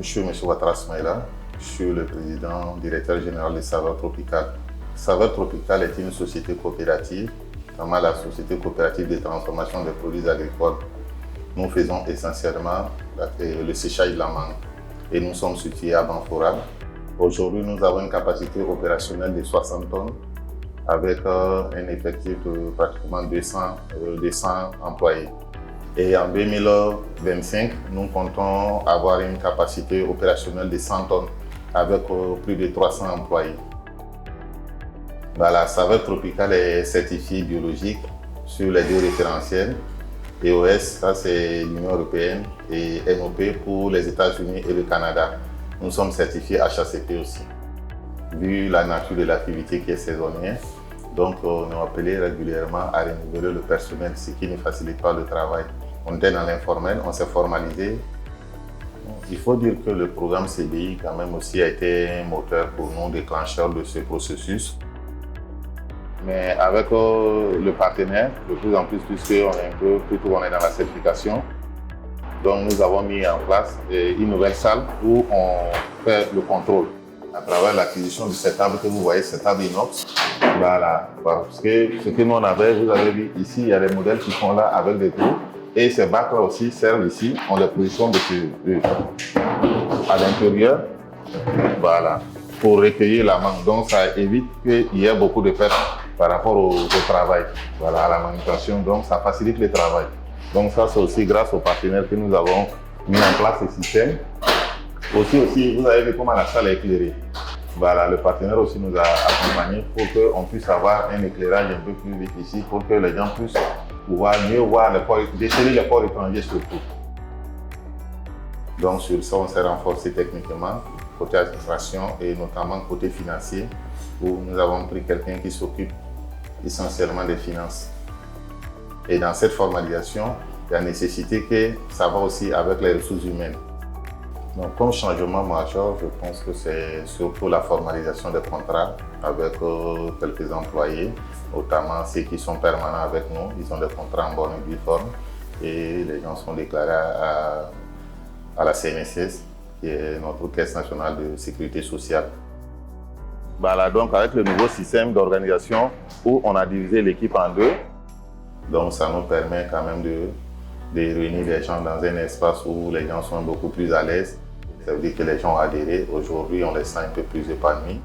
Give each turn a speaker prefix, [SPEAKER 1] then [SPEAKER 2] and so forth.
[SPEAKER 1] je suis M. Ouattara Smaïla, je suis le président directeur général de Saveurs Tropicales. Saveurs Tropicales est une société coopérative, notamment la société coopérative de transformation des produits agricoles. Nous faisons essentiellement le séchage de la mangue et nous sommes situés à Banforal. Aujourd'hui, nous avons une capacité opérationnelle de 60 tonnes avec un effectif de pratiquement 200 employés. Et en 2025, nous comptons avoir une capacité opérationnelle de 100 tonnes avec plus de 300 employés. La saveur tropicale est certifiée biologique sur les deux référentiels. EOS, ça c'est l'Union européenne, et NOP pour les États-Unis et le Canada. Nous sommes certifiés HACCP aussi. Vu la nature de l'activité qui est saisonnière, donc on est appelé régulièrement à renouveler le personnel, ce qui ne facilite pas le travail. On était dans l'informel, on s'est formalisé. Il faut dire que le programme CBI quand même aussi a été un moteur pour nous, déclencheur de ce processus. Mais avec le partenaire, de plus en plus, puisqu'on est on est dans la certification, donc nous avons mis en place une nouvelle salle où on fait le contrôle à travers l'acquisition de cette table que vous voyez, cette table inox. Voilà, parce que ce que nous on avait, vous avez vu ici, il y a des modèles qui sont là avec des trous. Et ces bacs-là aussi servent ici, on les positionne à l'intérieur, voilà, pour recueillir la mangue. Donc ça évite qu'il y ait beaucoup de pertes par rapport au travail, voilà, à la manutention. Donc ça facilite le travail. Donc ça c'est aussi grâce aux partenaires que nous avons mis en place ce système. Aussi, vous avez vu comment la salle est éclairée. Voilà, le partenaire aussi nous a accompagnés pour qu'on puisse avoir un éclairage un peu plus vite ici, pour que les gens puissent pouvoir mieux voir déceler les ports étrangers surtout. Donc sur ça, on s'est renforcé techniquement, côté administration et notamment côté financier, où nous avons pris quelqu'un qui s'occupe essentiellement des finances. Et dans cette formalisation, il y a nécessité que ça va aussi avec les ressources humaines. Donc, comme changement majeur, je pense que c'est surtout la formalisation des contrats avec quelques employés, notamment ceux qui sont permanents avec nous. Ils ont des contrats en bonne et due forme et les gens sont déclarés à la CNSS, qui est notre Caisse nationale de sécurité sociale. Voilà, donc avec le nouveau système d'organisation où on a divisé l'équipe en deux, donc ça nous permet quand même de réunir les gens dans un espace où les gens sont beaucoup plus à l'aise. Ça veut dire que les gens ont adhéré. Aujourd'hui, on les sent un peu plus épanouis.